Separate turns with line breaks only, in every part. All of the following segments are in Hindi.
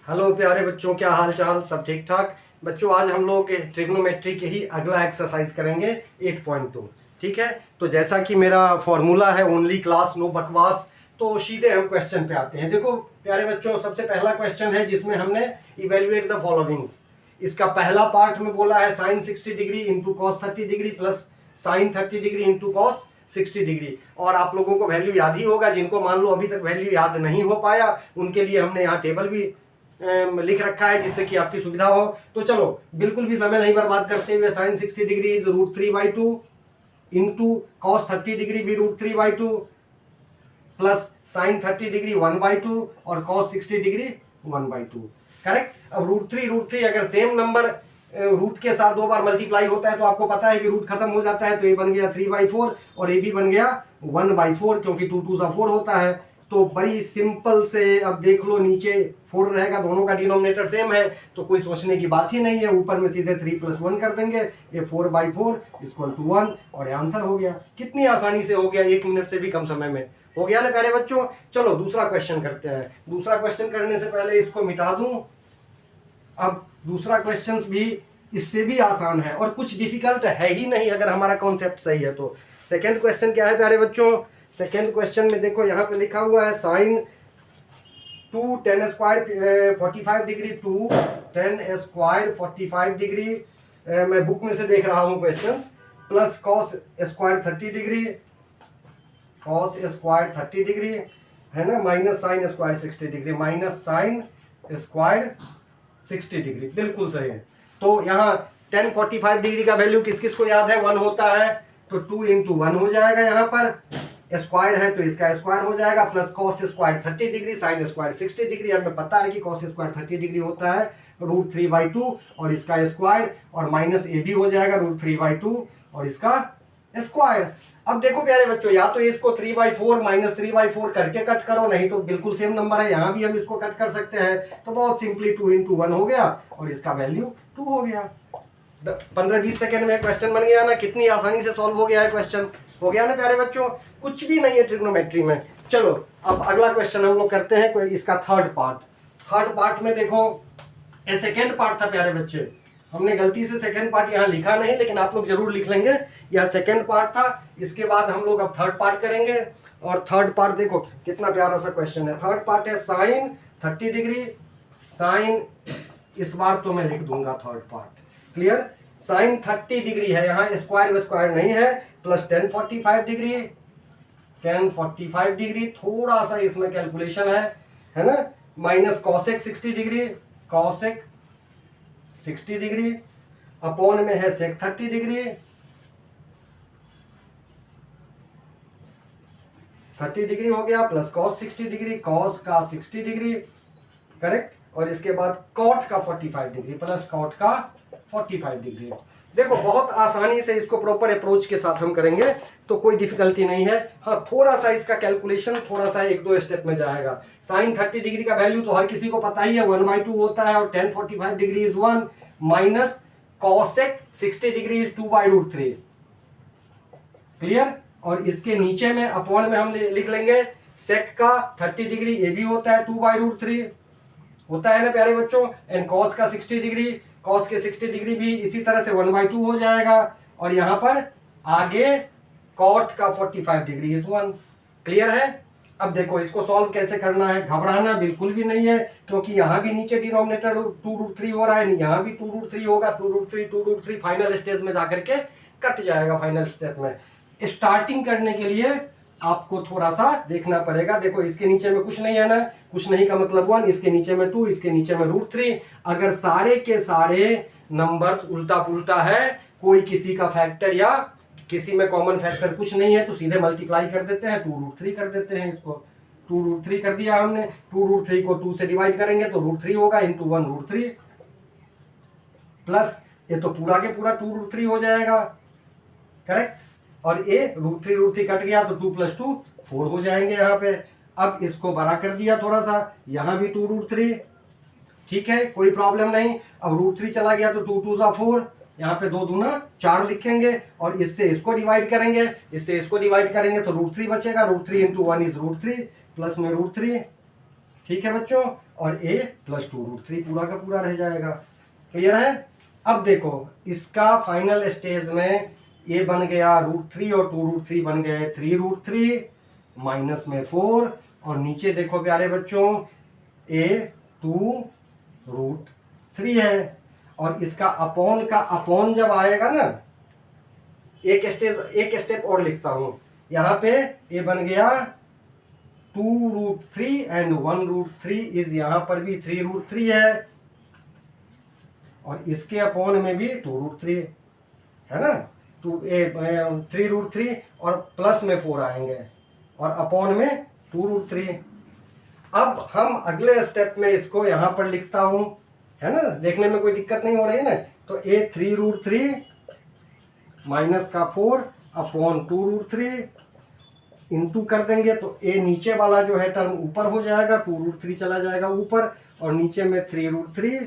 हेलो प्यारे बच्चों, क्या हाल चाल? सब ठीक ठाक बच्चों। आज हम लोग ट्रिग्नोमेट्री के ही अगला एक्सरसाइज करेंगे 8.2। ठीक है, तो जैसा कि मेरा फॉर्मूला है ओनली क्लास नो बकवास, तो सीधे हम क्वेश्चन पे आते हैं। देखो प्यारे बच्चों, सबसे पहला क्वेश्चन है जिसमें हमने इवेल्युएट द फॉलोइंग्स। इसका पहला पार्ट में बोला है sine 60 degree into cos 30 degree plus sine 30 degree into cos 60 degree. और आप लोगों को वैल्यू याद ही होगा, जिनको मान लो अभी तक वैल्यू याद नहीं हो पाया उनके लिए हमने यहाँ टेबल भी लिख रखा है जिससे कि आपकी सुविधा हो। तो चलो बिल्कुल भी समय नहीं बर्बाद करते हुए, sine 60 degree is √3/2 into cos 30 degree भी √3/2 प्लस साइन 30 डिग्री 1/2 और कॉस 60 डिग्री 1/2। करेक्ट। अब √3 अगर सेम नंबर रूट के साथ दो बार मल्टीप्लाई होता है तो आपको पता है कि रूट खत्म हो जाता है, तो ये बन गया 3/4 और ये भी बन गया 1/4 क्योंकि 2 2 4 होता है। तो बड़ी सिंपल से, अब देख लो नीचे 4 रहेगा, दोनों का डिनोमिनेटर सेम है तो कोई सोचने की बात ही नहीं है। ऊपर में सीधे 3 + 1 कर देंगे, ये 4/4 = 1 और ये आंसर हो गया। कितनी आसानी से हो गया, 1 मिनट से भी कम समय में हो गया ना प्यारे बच्चों। चलो दूसरा क्वेश्चन करते हैं। दूसरा क्वेश्चन करने से पहले इसको मिटा दूं। अब दूसरा क्वेश्चन भी इससे भी आसान है और कुछ डिफिकल्ट है ही नहीं अगर हमारा कॉन्सेप्ट सही है तो। सेकेंड क्वेश्चन क्या है प्यारे बच्चों? सेकेंड क्वेश्चन में देखो यहाँ पे लिखा हुआ है sine 2 tan² 45 degree 2 tan² 45 degree, मैं बुक में से देख रहा हूँ questions, plus cos² 30 degree, cos² 30 degree है ना, minus sin² 60 degree, minus sin² 60 degree. बिल्कुल सही है। तो यहाँ tan 45 डिग्री का वैल्यू किस किस को याद है? 1 होता है, तो 2 × 1 हो जाएगा। यहाँ पर स्क्वायर है तो इसका स्क्वायर हो जाएगा, plus cos² 30 degree sin² 60 degree. हमें पता है कि cos² 30 डिग्री होता है √3/2 और इसका स्क्वायर, और माइनस ए भी हो जाएगा √3/2 और इसका स्क्वायर। अब देखो प्यारे बच्चों, या तो इसको 3/4 -3/4 करके कट करो, नहीं तो बिल्कुल सेम नंबर है, यहाँ भी हम इसको कट कर सकते हैं। तो बहुत सिंपली 2 × 1 हो गया और इसका वैल्यू 2 हो गया। 15-20 सेकेंड में क्वेश्चन बन गया ना। कितनी आसानी से सॉल्व हो गया है क्वेश्चन, हो गया ना प्यारे बच्चों। कुछ भी नहीं है ट्रिग्नोमेट्री में। चलो अब अगला क्वेश्चन हम लोग करते हैं, कोई इसका थर्ड पार्ट। थर्ड पार्ट में देखो, ये सेकेंड पार्ट था प्यारे बच्चे, हमने गलती से सेकेंड पार्ट यहाँ लिखा नहीं, लेकिन आप लोग जरूर लिख लेंगे, यह सेकेंड पार्ट था। इसके बाद हम लोग अब थर्ड पार्ट करेंगे। और थर्ड पार्ट देखो कितना प्यारा सा क्वेश्चन है। थर्ड पार्ट है साइन 30 डिग्री, साइन, इस बार तो मैं लिख दूंगा third part, clear. Sine 30 degree है, यहाँ स्क्वायर नहीं है, plus tan 45 degree, tan 45 degree, थोड़ा सा इसमें कैलकुलेशन है ना, minus cosec 60 degree, cosec 60 degree, upon में है sec 30 डिग्री, 30 डिग्री हो गया, प्लस cos 60 डिग्री, cos का 60 डिग्री, करेक्ट। और इसके बाद cot का 45 डिग्री प्लस cot का 45 डिग्री। देखो बहुत आसानी से इसको प्रॉपर अप्रोच के साथ हम करेंगे तो कोई डिफिकल्टी नहीं है। हाँ, थोड़ा सा इसका कैलकुलेशन थोड़ा सा 1-2 स्टेप में जाएगा। साइन 30 डिग्री का वैल्यू तो हर किसी को पता ही है, 1/2 होता है, और tan 45 degree is 1 minus cosec 60 degree is 2/√3, clear. और इसके नीचे में अपॉन में हम लिख लेंगे sec का 30 डिग्री, ये भी होता है 2/√3 होता है ना प्यारे बच्चों, एंड cos का 60 डिग्री, cos के 60 डिग्री भी इसी तरह से 1/2 हो जाएगा। और यहां पर आगे cot का 45 डिग्री इज 1, क्लियर है। अब देखो इसको सॉल्व कैसे करना है, घबराना बिल्कुल भी नहीं है, क्योंकि यहां भी नीचे डिनोमिनेटर 2√3 हो रहा है, यहां भी 2√3 होगा, 2√3 फाइनल स्टेज में जाकर के कट जाएगा। फाइनल स्टेप में स्टार्टिंग करने के लिए आपको थोड़ा सा देखना पड़ेगा। देखो इसके नीचे में कुछ नहीं है ना, कुछ नहीं का मतलब 1, इसके नीचे में 2, इसके नीचे में √3। अगर सारे के सारे नंबर्स उल्टा पुल्टा है, कोई किसी का फैक्टर या किसी में कॉमन फैक्टर कुछ नहीं है, तो सीधे मल्टीप्लाई कर देते हैं, 2√3 कर देते हैं। इसको 2√3 कर दिया हमने, 2√3 को 2 से डिवाइड करेंगे तो √3 होगा, इंटू 1 √3, प्लस ये तो पूरा के पूरा 2√3 हो जाएगा, करेक्ट। और ये √3 कट गया तो 2 + 2 4 हो जाएंगे यहाँ पे। अब इसको बड़ा कर दिया थोड़ा सा, यहाँ भी 2√3, ठीक है, कोई प्रॉब्लम नहीं। अब √3 चला गया तो 2 × 2 = 4, यहाँ पे 2 दूना 4 लिखेंगे, और इससे इसको डिवाइड करेंगे, इससे इसको डिवाइड करेंगे तो √3 बचेगा, √3 × 1 = √3, प्लस में √3, ठीक है बच्चों, और a प्लस 2√3 पूरा का पूरा रह जाएगा। क्लियर है? अब देखो इसका फाइनल स्टेज में a बन गया √3 और 2√3 बन गए 3√3, माइनस में 4, और नीचे देखो प्यारे बच्चों a 2√3 है, और इसका अपॉन का अपॉन जब आएगा ना, एक स्टेप और लिखता हूं, यहां पे a बन गया 2√3 एंड 1√3 इज, यहां पर भी 3√3 है, और इसके अपॉन में भी 2√3 है ना, 3√3 और प्लस में 4 आएंगे और अपॉन में 2√3। अब हम अगले स्टेप में इसको यहां पर लिखता हूं, है ना, देखने में कोई दिक्कत नहीं हो रही है ना। तो a 3√3 माइनस का 4 अपॉन 2√3 इंटू कर देंगे, तो a नीचे वाला जो है टर्म ऊपर हो जाएगा, 2√3 चला जाएगा ऊपर, और नीचे में 3√3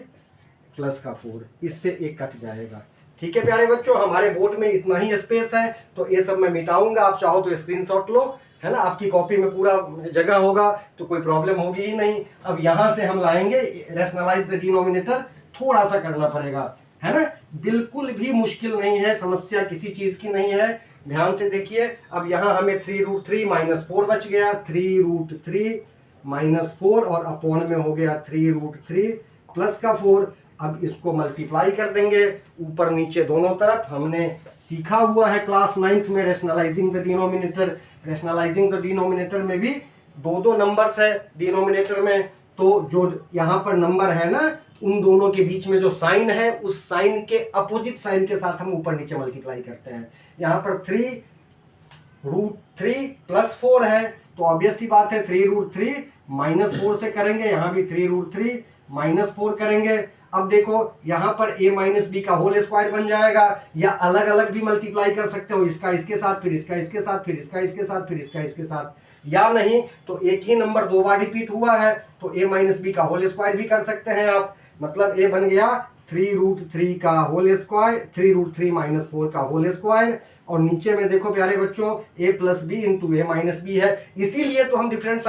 प्लस का 4, इससे एक कट जाएगा। ठीक है प्यारे बच्चों, हमारे बोर्ड में इतना ही स्पेस है, तो ये सब मैं मिटाऊंगा, आप चाहो तो स्क्रीनशॉट लो, है ना, आपकी कॉपी में पूरा जगह होगा तो कोई प्रॉब्लम होगी ही नहीं। अब यहां से हम लाएंगे रैशनलाइज द डिनोमिनेटर, थोड़ा सा करना पड़ेगा, है ना, बिल्कुल भी मुश्किल नहीं है, समस्या किसी चीज की नहीं है। ध्यान से देखिए, अब यहां हमें 3√3 माइनस 4 बच गया, 3√3 माइनस 4 और अपॉन में हो गया 3√3 प्लस का 4। अब इसको मल्टीप्लाई कर देंगे ऊपर नीचे दोनों तरफ। हमने सीखा हुआ है क्लास 9th में rationalising the denominator. Rationalising the denominator में भी दो नंबर्स है डिनोमिनेटर में, तो जो यहाँ पर नंबर है ना, उन दोनों के बीच में जो साइन है, उस साइन के अपोजिट साइन के साथ हम ऊपर नीचे मल्टीप्लाई करते हैं। यहाँ पर 3√3 प्लस 4 है, तो ऑब्वियस सी बात है 3√3 माइनस 4 से करेंगे, यहाँ भी 3√3 माइनस 4 करेंगे। अब देखो यहाँ पर a माइनस बी का होल स्क्वायर बन जाएगा, या अलग अलग भी मल्टीप्लाई कर सकते हो, इसका इसके साथ, फिर इसका इसके साथ, फिर इसका इसके साथ, फिर इसका इसके साथ, या नहीं तो एक ही नंबर दो बार रिपीट हुआ है तो a माइनस बी का होल स्क्वायर भी कर सकते हैं आप। मतलब a बन गया 3√3 का होल स्क्वायर, 3√3 माइनस 4 का होल स्क्वायर, और नीचे में देखो प्यारे बच्चों a plus B into a minus B है। इसीलिए तो हम डिफरेंट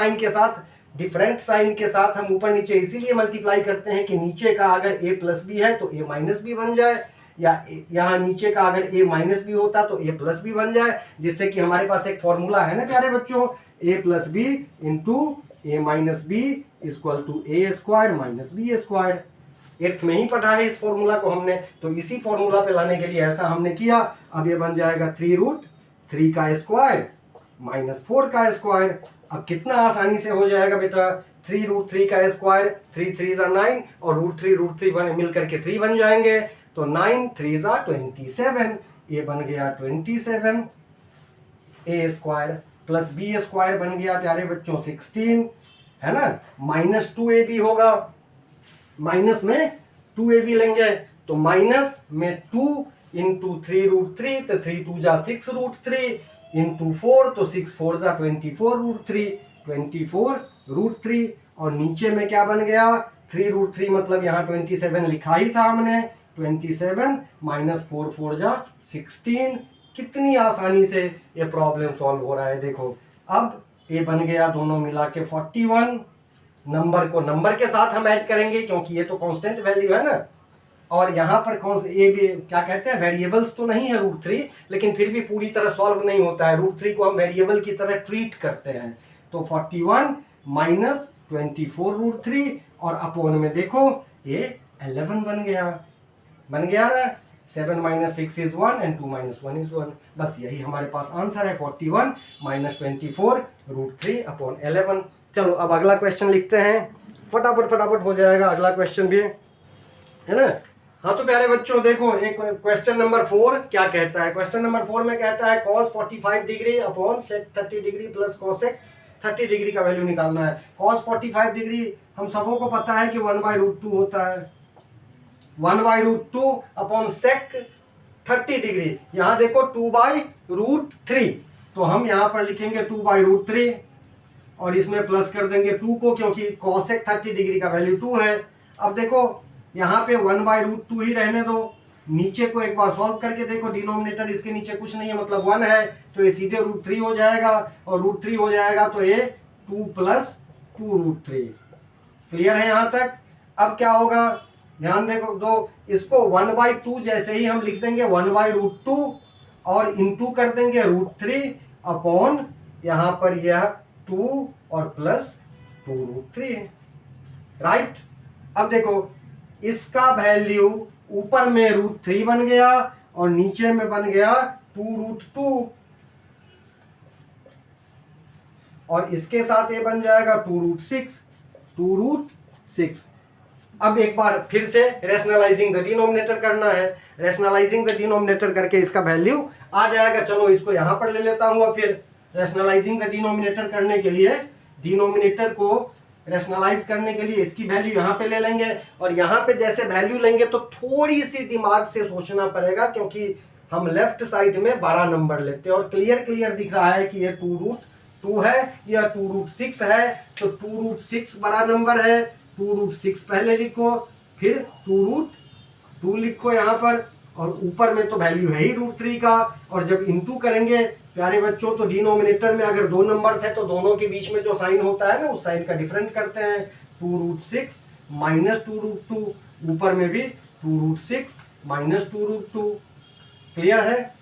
साइन के साथ हम ऊपर नीचे इसीलिए मल्टीप्लाई करते हैं कि नीचे का अगर a प्लस बी है तो a माइनस बी बन जाए, या यहाँ नीचे का अगर a माइनस बी होता तो a प्लस बी बन जाए, जिससे कि हमारे पास एक फॉर्मूला है ना प्यारे बच्चों, a plus B into a minus B equal to a square minus B square. 8th में ही पढ़ा है इस फॉर्मूला को हमने, तो इसी फॉर्मूला पे लाने के लिए ऐसा हमने किया। अब ये बन जाएगा 3√3 का स्क्वायर माइनस 4 का स्क्वायर। अब कितना आसानी से हो जाएगा बेटा, 3√3 का स्क्वायर, 3 3 9 और √3 मिल करके 3 बन जाएंगे, तो 9 3 27, ये बन गया 27 a square plus b square बन गया प्यारे बच्चों 16, है ना, माइनस 2ab होगा, माइनस में 2ab लेंगे, तो माइनस में 2 इंटू 3√3, तो 3 2 जा 6√3 इंटू 4, तो 6 4 जा 24√3, 24√3, और नीचे में क्या बन गया 3√3, मतलब यहाँ 27 लिखा ही था हमने, 27 माइनस 4 4 जा 16। कितनी आसानी से ये प्रॉब्लम सॉल्व हो रहा है देखो। अब ये बन गया दोनों मिला के 41। नंबर को नंबर के साथ हम ऐड करेंगे क्योंकि ये तो कांस्टेंट वैल्यू है ना, और यहाँ पर कौन ये भी क्या कहते हैं, वेरिएबल्स तो नहीं है √3, लेकिन फिर भी पूरी तरह सॉल्व नहीं होता है, √3 को हम वेरिएबल की तरह ट्रीट करते हैं। तो 41 माइनस 24√3 और अपॉन में देखो ये 11 बन गया ना, 7 minus 6 is 1 and 2 minus 1 is 1। बस यही हमारे पास आंसर है, 41 माइनस 24√3 अपॉन 11। चलो अब अगला क्वेश्चन लिखते हैं, फटाफट हो जाएगा अगला क्वेश्चन भी, है ना। हाँ तो प्यारे बच्चों देखो, एक क्वेश्चन नंबर 4 क्या कहता है, क्वेश्चन नंबर 4 में कहता है cos 45 degree upon sec 30 degree plus cosec 30 degree का वैल्यू निकालना है। cos 45 डिग्री हम सबों को पता है कि 1/√2 होता है, 1/√2 अपॉन sec 30 डिग्री, यहाँ देखो 2/√3, तो हम यहाँ पर लिखेंगे 2/√3 और इसमें प्लस कर देंगे 2 को, क्योंकि cosec 30 डिग्री का वैल्यू 2 है। अब देखो यहाँ पे 1/√2 ही रहने दो, नीचे को एक बार सॉल्व करके देखो, डिनोमिनेटर इसके नीचे कुछ नहीं है मतलब 1 है, तो ये सीधे √3 हो जाएगा, और √3 हो जाएगा तो ये 2 + 2√3, क्लियर है यहाँ तक? अब क्या होगा, ध्यान देखो दो, इसको 1/2 जैसे ही हम लिख देंगे 1/√2 और इंटू कर देंगे √3 अपॉन यहाँ पर यह 2 और प्लस 2√3, राइट। अब देखो इसका वैल्यू ऊपर में √3 बन गया और नीचे में बन गया 2√2 और इसके साथ ये बन जाएगा 2√6। अब एक बार फिर से रेशनलाइजिंग द डिनोमिनेटर करना है। रेशनलाइजिंग द डिनोमिनेटर करके इसका वैल्यू आ जाएगा। चलो इसको यहां पर ले लेता हूं। फिर रेशनलाइजिंग द डिनोमिनेटर करने के लिए, डिनोमिनेटर को रेशनलाइज करने के लिए इसकी वैल्यू यहां पे ले लेंगे और यहां पे जैसे वैल्यू लेंगे तो थोड़ी सी दिमाग से सोचना पड़ेगा, क्योंकि हम लेफ्ट साइड में बड़ा नंबर लेते हैं और क्लियर दिख रहा है कि ये 2√2 है, यह 2√6 है, तो 2√6 बड़ा नंबर है। 2√6 पहले लिखो, फिर 2√2 लिखो यहाँ पर, और ऊपर में तो वैल्यू है ही √3 का। और जब इंटू करेंगे प्यारे बच्चों, तो डिनोमिनेटर में अगर दो नंबर्स है तो दोनों के बीच में जो साइन होता है ना, उस साइन का डिफरेंट करते हैं। 2√6 माइनस 2√2, ऊपर में भी 2√6 माइनस 2√2। क्लियर है?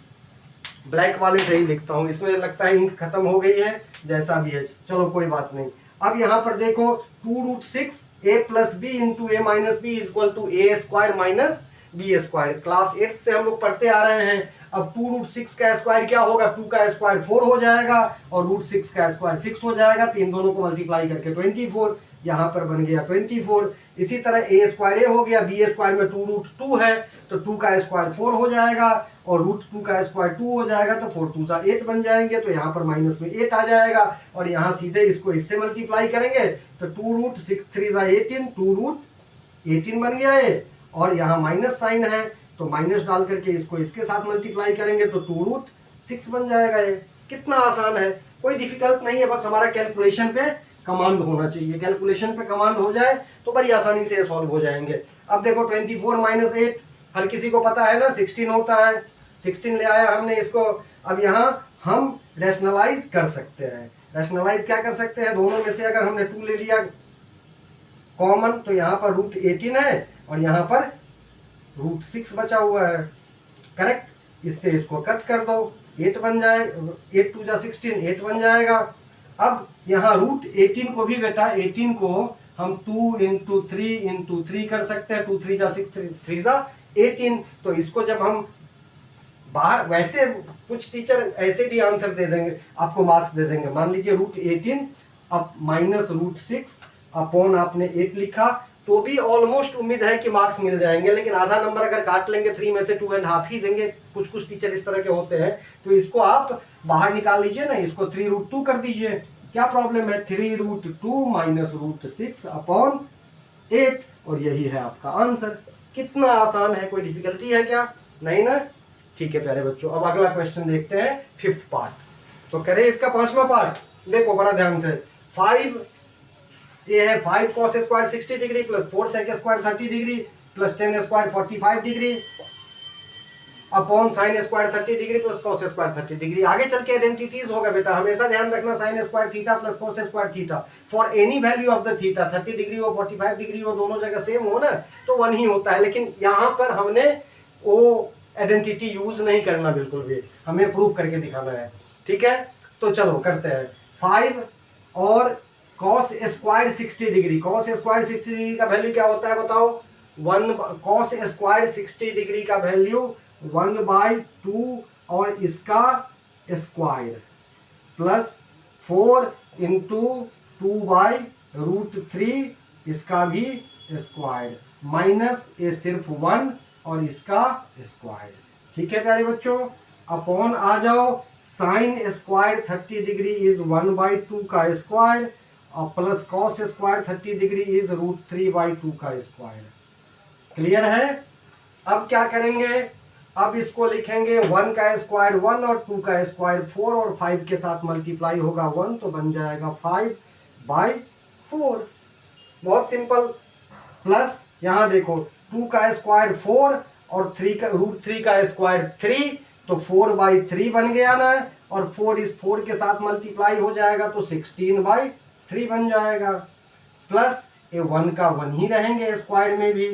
ब्लैक वाले से ही लिखता हूं, इसमें लगता है इंक खत्म हो गई है, जैसा भी है चलो कोई बात नहीं। अब यहां पर देखो 2√6 a plus B into A minus B equal to A square minus B square. Class 8 से हम लोग पढ़ते आ रहे हैं। अब 2√6 का स्क्वायर क्या होगा, 2 का स्क्वायर 4 हो जाएगा और √6 का स्क्वायर 6 हो जाएगा। तो इन दोनों को मल्टीप्लाई करके 24, यहाँ पर बन गया 24। इसी तरह ए स्क्वायर ए हो गया, बी स्क्वायर में 2√2 है तो 2 का स्क्वायर 4 हो जाएगा और √2 का स्क्वायर 2 हो जाएगा, तो 4 2 8 बन जाएंगे। तो यहाँ पर माइनस में 8 आ जाएगा और यहाँ सीधे इसको इससे मल्टीप्लाई करेंगे तो 2√6 3 18, 2√18 बन गया ये। और यहाँ माइनस साइन है तो माइनस डाल करके इसको इसके साथ मल्टीप्लाई करेंगे तो 2√6 बन जाएगा। ये कितना आसान है, कोई डिफिकल्ट नहीं है, बस हमारा कैलकुलेशन पे कमांड होना चाहिए। कैलकुलेशन पे कमांड हो जाए तो बड़ी आसानी से सॉल्व हो जाएंगे। अब देखो 24 माइनस 8 हर किसी को पता है ना, 16 होता है। 16 ले आया हमने इसको। अब यहाँ हम रैशनलाइज कर सकते हैं। रैशनलाइज क्या कर सकते हैं, दोनों में से अगर हमने 2 ले लिया कॉमन तो यहाँ पर √18 है और यहाँ पर √6 बचा हुआ है, करेक्ट। इससे इसको कट कर दो, 8 बन जाएगा, 8 2 16, 8 बन जाएगा। अब यहाँ √18 को भी बेटा 18 को हम 2 × 3 × 3 कर सकते हैं। 2 3 6 3 18। तो इसको जब हम बाहर, वैसे कुछ टीचर ऐसे भी आंसर दे देंगे, आपको मार्क्स दे देंगे। मान लीजिए √18 अब माइनस √6 अपॉन आपने 8 लिखा तो भी ऑलमोस्ट उम्मीद है कि मार्क्स मिल जाएंगे, लेकिन आधा नंबर अगर काट लेंगे 3 में से 2.5 ही देंगे। कुछ टीचर इस तरह के होते हैं। तो इसको आप बाहर निकाल लीजिए ना, इसको 3√2 कर दीजिए, क्या प्रॉब्लम है। 3√2 माइनस √6 अपॉन 8 और यही है आपका आंसर। कितना आसान है, कोई डिफिकल्टी है क्या? नहीं ना? ठीक है प्यारे बच्चों, अब अगला क्वेश्चन देखते हैं, 5th पार्ट। तो करें इसका 5वां पार्ट। देखो बड़ा ध्यान से, 5 ये है 5 cos square 60 degree plus 4 sec square 30 degree plus 10 square 45 degree upon sine square 30 degree plus cos square 30 degree. आगे चल के आइडेंटिटीज होगा बेटा, हमेशा ध्यान रखना, sine square theta plus cos square theta for any value of the theta, 30 degree हो 45 डिग्री हो, दोनों जगह सेम हो ना, तो 1 ही होता है। लेकिन यहाँ पर हमने वो आइडेंटिटी यूज नहीं करना, बिल्कुल भी हमें प्रूव करके दिखाना है। ठीक है, तो चलो करते हैं। 5 और cos square 60 degree, cos square 60 degree का वैल्यू क्या होता है बताओ? 1 cos स्क्वायर 60 डिग्री का वैल्यू 1/2 और इसका स्क्वायर प्लस 4 × 2/√3 इसका भी स्क्वायर माइनस ये सिर्फ 1 और इसका स्क्वायर। ठीक है प्यारे बच्चों, अपॉन आ जाओ साइन स्क्वायर 30 डिग्री इज 1/2 का स्क्वायर और plus cos square 30 degree is √3/2 का स्क्वायर। क्लियर है? अब क्या करेंगे, अब इसको लिखेंगे 1 का स्क्वायर 1 और 2 का स्क्वायर 4 और 5 के साथ मल्टीप्लाई होगा 1 तो बन जाएगा 5/4। बहुत सिंपल। प्लस यहाँ देखो 2 का स्क्वायर 4 और 3 का √3 का स्क्वायर 3 तो 4/3 बन गया ना, और 4 इस 4 के साथ मल्टीप्लाई हो जाएगा तो 16/3 बन जाएगा। प्लस ये 1 का 1 ही रहेंगे स्क्वायर में भी,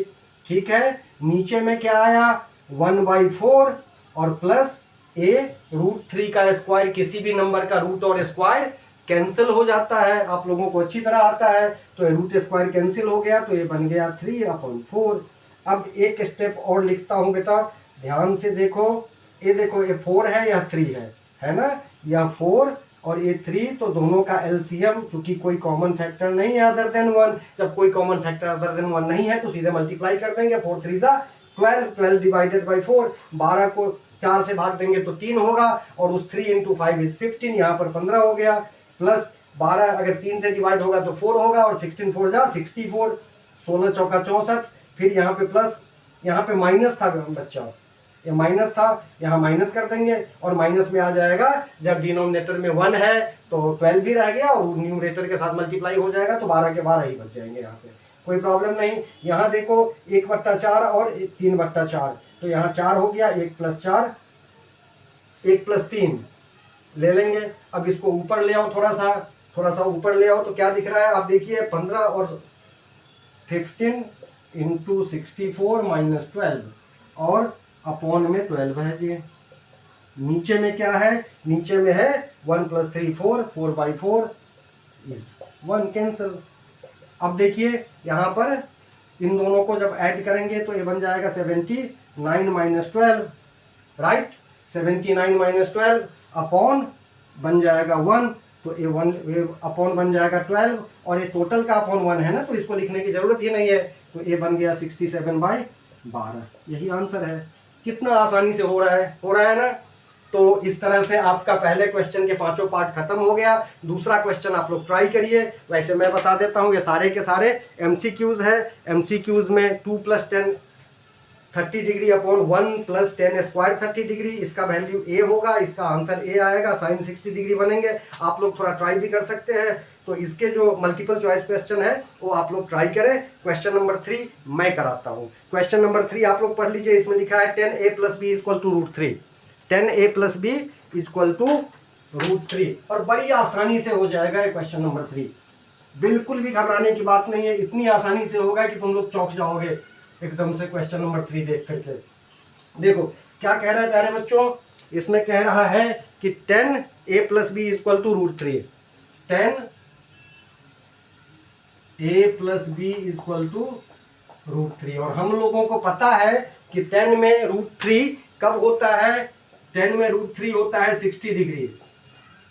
ठीक है। नीचे में क्या आया 1/4 और प्लस ए √3 का स्क्वायर, किसी भी नंबर का रूट और स्क्वायर कैंसिल हो जाता है, आप लोगों को अच्छी तरह आता है। तो ये रूट स्क्वायर कैंसिल हो गया, तो ये बन गया 3/4। अब एक स्टेप और लिखता हूं बेटा, ध्यान से देखो, ये देखो ये 4 है यह 3 है ना, यह 4 और ये 3, तो दोनों का एलसीएम, चूंकि कोई कॉमन फैक्टर नहीं है अदर देन 1, जब कोई कॉमन फैक्टर अदर देन 1 नहीं है तो सीधे मल्टीप्लाई कर देंगे, 4 3 12, 12 डिवाइडेड बाई 4, 12 को 4 से भाग देंगे तो 3 होगा, और उस 3 इंटू 5 इज 15, यहाँ पर 15 हो गया, प्लस 12 अगर 3 से डिवाइड होगा तो 4 होगा, और 16 4 जा 64, 16 चौका 64, फिर यहाँ पे प्लस, यहाँ पे माइनस था बच्चा, ये माइनस था, यहाँ माइनस कर देंगे, और माइनस में आ जाएगा जब डिनोमिनेटर में 1 है तो 12 भी रह गया, और न्यूमरेटर के साथ मल्टीप्लाई हो जाएगा, तो 12 के 12 ही बच जाएंगे, यहाँ पे कोई प्रॉब्लम नहीं। यहाँ देखो 1/4 और 3/4, तो यहाँ 4 हो गया, 1 + 4, 1 + 3 ले लेंगे। अब इसको ऊपर ले आओ, थोड़ा सा ऊपर ले आओ, तो क्या दिख रहा है आप देखिए, 15 और 15 इंटू 64 - 12 और अपॉन में 12 है जी। नीचे में क्या है, नीचे में है 1 + 3 4, 4/4 इज 1 कैंसिल। अब देखिए यहाँ पर इन दोनों को जब ऐड करेंगे तो ये बन जाएगा 79 - 12, राइट, 79 - 12 अपॉन बन जाएगा 1, तो ये 1 अपॉन बन जाएगा 12, और ये टोटल का अपॉन 1 है ना, तो इसको लिखने की जरूरत ही नहीं है, तो ये बन गया 67/12, यही आंसर है। कितना आसानी से हो रहा है ना। तो इस तरह से आपका पहले क्वेश्चन के 5 पार्ट खत्म हो गया। दूसरा क्वेश्चन आप लोग ट्राई करिए। वैसे मैं बता देता हूँ, ये सारे के सारे एमसीक्यूज है। एमसीक्यूज में 2 + 10 30 डिग्री अपॉन 1 + 10 स्क्वायर 30 डिग्री, इसका वैल्यू ए होगा, इसका आंसर ए आएगा, साइन 60 डिग्री बनेंगे। आप लोग थोड़ा ट्राई भी कर सकते हैं। तो इसके जो मल्टीपल चॉइस क्वेश्चन है वो आप लोग ट्राई करें। क्वेश्चन नंबर 3 मैं कराता हूँ। क्वेश्चन नंबर 3 आप लोग पढ़ लीजिए। इसमें लिखा है 10a + b = √3, 10a + b = √3, और बड़ी आसानी से हो जाएगा ये क्वेश्चन नंबर 3। बिल्कुल भी घबराने की बात नहीं है, इतनी आसानी से होगा कि तुम लोग चौंक जाओगे एकदम से क्वेश्चन नंबर 3 देख करके। देखो क्या कह रहा है प्यारे बच्चों, इसमें कह रहा है कि 10a + b = √3, 10a + b = √3, और हम लोगों को पता है कि 10 में √3 कब होता है, 10 में √3 होता है 60 डिग्री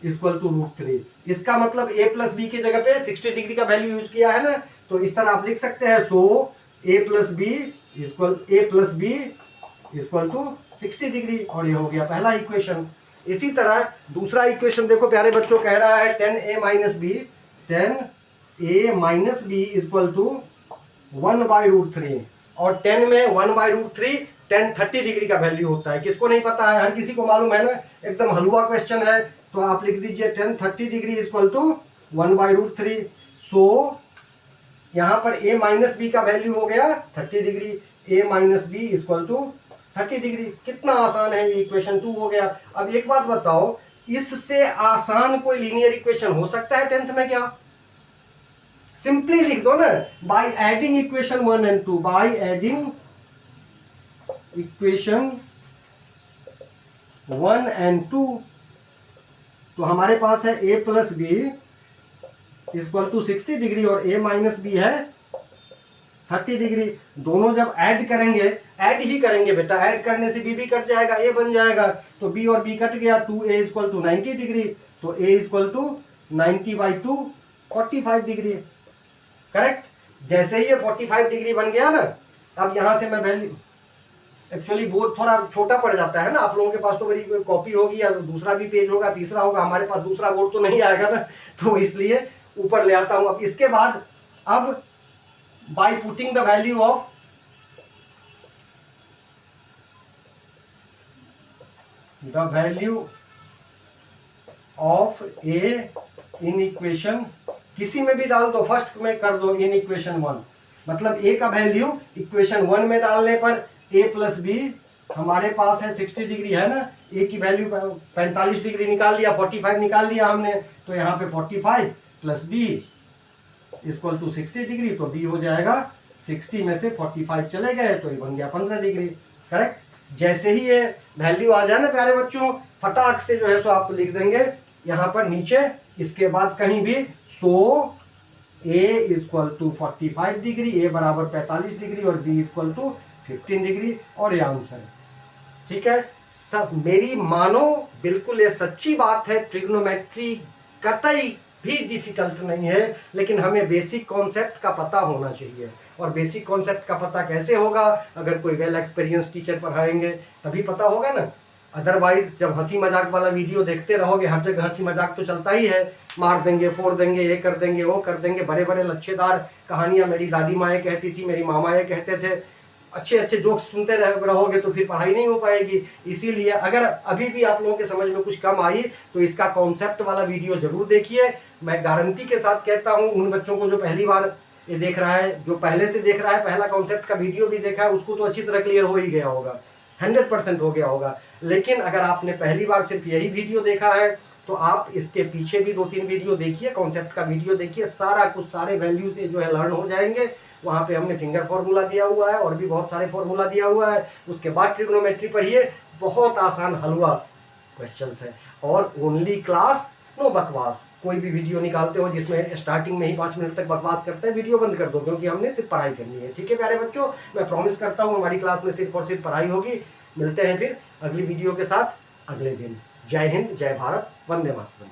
=√3। इसका मतलब a + b की जगह पे 60 डिग्री का वैल्यू यूज किया है ना, तो इस तरह आप लिख सकते हैं। सो a + b = 60 डिग्री, और ये हो गया पहला इक्वेशन। इसी तरह दूसरा इक्वेशन देखो प्यारे बच्चों, कह रहा है 10a - b = 1/√3, और 10 में 1/√3 10 30 डिग्री का वैल्यू होता है। किसको नहीं पता है, हर किसी को मालूम है ना, एकदम हलवा क्वेश्चन है। तो आप लिख दीजिए 10 30 डिग्री = 1/√3। सो यहाँ पर a - b का वैल्यू हो गया 30 डिग्री, a - b = 30 डिग्री। कितना आसान है, ये इक्वेशन 2 हो गया। अब एक बात बताओ, इससे आसान कोई लीनियर इक्वेशन हो सकता है 10th में क्या? सिंपली लिख दो ना, by adding equation 1 and 2, by adding equation 1 and 2। तो हमारे पास है a + b = 60 डिग्री और a - b है 30 डिग्री। दोनों जब ऐड करेंगे, ऐड ही करेंगे बेटा, ऐड करने से b भी कट जाएगा, a बन जाएगा, तो b और b कट गया, 2a = 90 डिग्री, तो a = 90/2 45 डिग्री, करेक्ट। जैसे ही ये 45 डिग्री बन गया ना, अब यहां से मैं वैल्यू, एक्चुअली बोर्ड थोड़ा छोटा पड़ जाता है ना, आप लोगों के पास तो मेरी कॉपी होगी या दूसरा भी पेज होगा, तीसरा होगा, हमारे पास दूसरा बोर्ड तो नहीं आएगा ना, तो इसलिए ऊपर ले आता हूं। अब इसके बाद, अब by putting the value of A in equation, किसी में भी डाल दो, फर्स्ट में कर दो इन इक्वेशन 1, मतलब a का वैल्यू इक्वेशन 1 में डालने पर a + b हमारे पास है 60 डिग्री है ना, a की वैल्यू 45 डिग्री निकाल लिया, 45 निकाल लिया हमने, तो यहाँ पे 45 + b इक्वल टू 60 डिग्री, तो बी हो जाएगा 60 में से 45 चले गए तो ये बन गया 15 डिग्री। करेक्ट। जैसे ही ये वैल्यू आ जाए ना प्यारे बच्चों, फटाक से जो है सो आप लिख देंगे यहाँ पर नीचे, इसके बाद कहीं भी सो ए इक्वल टू 45 डिग्री, ए बराबर 45 डिग्री और बी इक्वल टू 15 डिग्री, और ये आंसर है। ठीक है, सब मेरी मानो, बिल्कुल ये सच्ची बात है, ट्रिग्नोमेट्री कतई भी डिफिकल्ट नहीं है, लेकिन हमें बेसिक कॉन्सेप्ट का पता होना चाहिए। और बेसिक कॉन्सेप्ट का पता कैसे होगा? अगर कोई वेल एक्सपीरियंस टीचर पढ़ाएंगे तभी पता होगा ना। अदरवाइज जब हंसी मजाक वाला वीडियो देखते रहोगे, हर जगह हंसी मजाक तो चलता ही है, मार देंगे, फोड़ देंगे, ये कर देंगे, वो कर देंगे, बड़े बड़े लच्छेदार कहानियां मेरी दादी माएँ कहती थी, मेरी मामाएँ कहते थे, अच्छे अच्छे जोक्स सुनते रहोगे तो फिर पढ़ाई नहीं हो पाएगी। इसीलिए अगर अभी भी आप लोगों के समझ में कुछ कम आई तो इसका कॉन्सेप्ट वाला वीडियो जरूर देखिए। मैं गारंटी के साथ कहता हूँ, उन बच्चों को जो पहली बार ये देख रहा है, जो पहले से देख रहा है, पहला कॉन्सेप्ट का वीडियो भी देखा है, उसको तो अच्छी तरह क्लियर हो ही गया होगा, 100% हो गया होगा। लेकिन अगर आपने पहली बार सिर्फ यही वीडियो देखा है तो आप इसके पीछे भी 2-3 वीडियो देखिए, कॉन्सेप्ट का वीडियो देखिए, सारा कुछ, सारे वैल्यूज जो है लर्न हो जाएंगे। वहाँ पे हमने फिंगर फॉर्मूला दिया हुआ है और भी बहुत सारे फॉर्मूला दिया हुआ है। उसके बाद ट्रिग्नोमेट्री पढ़िए, बहुत आसान हलवा क्वेश्चंस है। और ओनली क्लास, नो बकवास। कोई भी वीडियो निकालते हो जिसमें स्टार्टिंग में ही 5 मिनट तक बकवास करते हैं, वीडियो बंद कर दो, क्योंकि हमने सिर्फ पढ़ाई करनी है। ठीक है प्यारे बच्चों, मैं प्रॉमिस करता हूँ हमारी क्लास में सिर्फ और सिर्फ पढ़ाई होगी। मिलते हैं फिर अगली वीडियो के साथ अगले दिन। जय हिंद, जय भारत, वंदे मातरम।